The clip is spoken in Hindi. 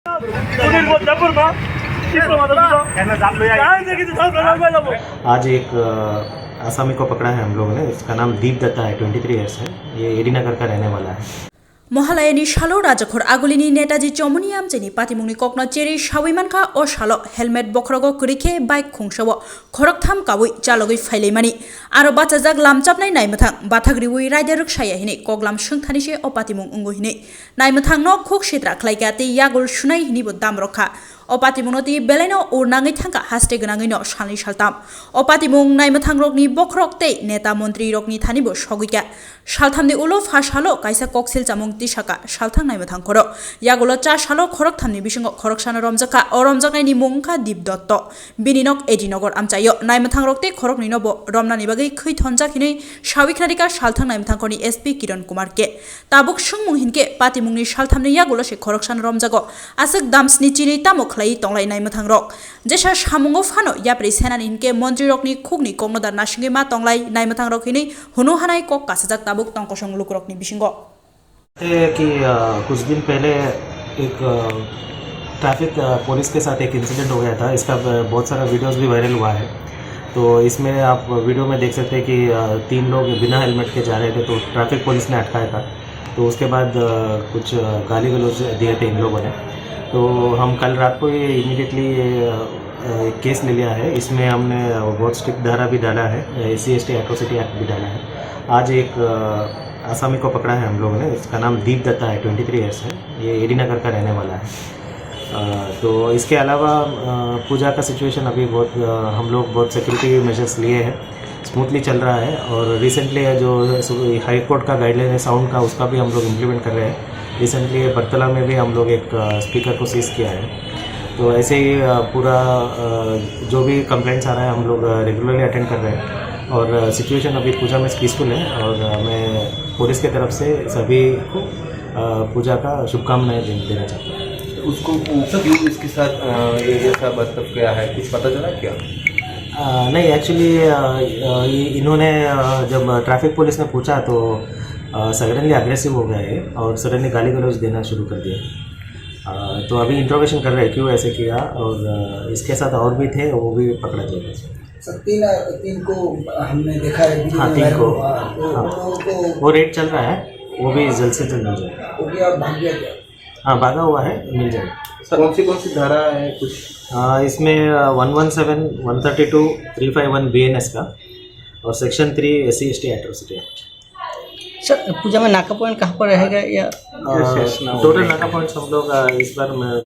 आज एक आसामी को पकड़ा है हम लोगों ने। इसका नाम दीप दत्ता है, 23 ईयर्स है। ये एडीनगर का रहने वाला है। महालयानि शालो राजाखर आगुलिनी नेताजी चौमुनि आमचेनि पातिमुंनि ककना चेरि सावैमानखा अ शालो हेलमेट बख्रगो करिखे बाइक खुंसावो खरकथाम कावै चालगै फाइलाइमानि आरो बाचाजाक लामचापनाय नायमथां बाथाग्रिवै राइडार रिक्साया हिनै कगलाम सोंथानिसे अ पातिमुं अंगो हिनै नायमथां न खुक सिद्रा खलाइगाति यागुल सुनाय हिनिबो दामरखा अ पातिमुंनति बेलाइनो उरनाङै थांका हास्टे गोनाङैनो सानै सालथाम अ पातिमुं नायमथां रकनि बख्रकते नेता मन्त्रि रकनि थानिबो सगैका सालथामनि उलो फासालो काइसा कक्सिल चामुं तिसाका सालथां नायमथां खरो यागुलो चा सालो खरकथामनि बिसंगो खरकसाना रमजाका अ रमजानायनि मुंखा दीप दत्त बिनिनक एडिनगर आमचायो नायमथां रकते खरकनि नबो रमनानि बागै खैथनजाखिनै साविख्रारिका सालथां नायमथांखनि एसपी किरण कुमार के ताबुक सुंमुं हिनके पातिमुंनि सालथामनि यागुलो से खरकसाना रमजागो आसक दामसनि चिनि तामो खलाई तंगलाई नायमथां रक जेसा सामुंगो फानो याप्रि सेनानि हिनके मन्त्रि रकनि खुगनि कगनदार नासिंगे मा तंगलाई नायमथां रक हिनै हुनु हानाय कक कासाजाक ताबुक तंकसं लुक रकनि बिसिंगो कि कुछ दिन पहले एक ट्रैफिक पुलिस के साथ एक इंसिडेंट हो गया था। इसका बहुत सारा वीडियोस भी वायरल हुआ है। तो इसमें आप वीडियो में देख सकते हैं कि 3 लोग बिना हेलमेट के जा रहे थे, तो ट्रैफिक पुलिस ने अटकाया था। तो उसके बाद कुछ गाली गलौज दिए थे इन लोगों ने। तो हम कल रात को ये इमीडिएटली एक केस ले लिया है। इसमें हमने बहुत स्ट्रिक्ट धारा भी डाला है, SC/ST एट्रोसिटी एक्ट भी डाला है। आज एक आसामी को पकड़ा है हम लोगों ने। इसका नाम दीप दत्ता है, 23 ईयर्स है। ये एडीनगर का रहने वाला है। तो इसके अलावा पूजा का सिचुएशन अभी बहुत हम लोग बहुत सिक्योरिटी मेजर्स लिए हैं, स्मूथली चल रहा है। और रिसेंटली जो हाई कोर्ट का गाइडलाइन है साउंड का, उसका भी हम लोग इम्प्लीमेंट कर रहे हैं। रिसेंटली बरतला में भी हम लोग एक स्पीकर को सीज किया है। तो ऐसे ही पूरा जो भी कंप्लेंट्स आ रहा है हम लोग रेगुलरली अटेंड कर रहे हैं। और सिचुएशन अभी पूजा में पीसफुल है। और मैं पुलिस की तरफ से सभी को पूजा का शुभकामनाएं देना चाहता हूँ। उसको क्यों इसके साथ ये जैसा बर्ताव किया है, कुछ पता चला क्या? नहीं, एक्चुअली इन्होंने जब ट्रैफिक पुलिस ने पूछा तो सडनली अग्रेसिव हो गए और सडनली गाली गलौज देना शुरू कर दिया। तो अभी इंट्रोगेशन कर रहे हैं क्यों ऐसे किया, और इसके साथ और भी थे, वो भी पकड़ा जाएगा। सर, तीन को हमने देखा है। हाँ, 3 को। हाँ, वो रेट चल रहा है, वो भी जल्द से जल्द मिल जाएगा। वो भी आप भाग गया क्या? हाँ, भागा हुआ है, मिल जाएगा। सर, कौन सी धारा है कुछ? इसमें 117, 132, 351 BNS का और section 3 SC/ST atrocity act. Sir, पूजा में नाका पॉइंट कहाँ पर रहेगा या टोटल नाका पॉइंट्स हम लोग इस बार में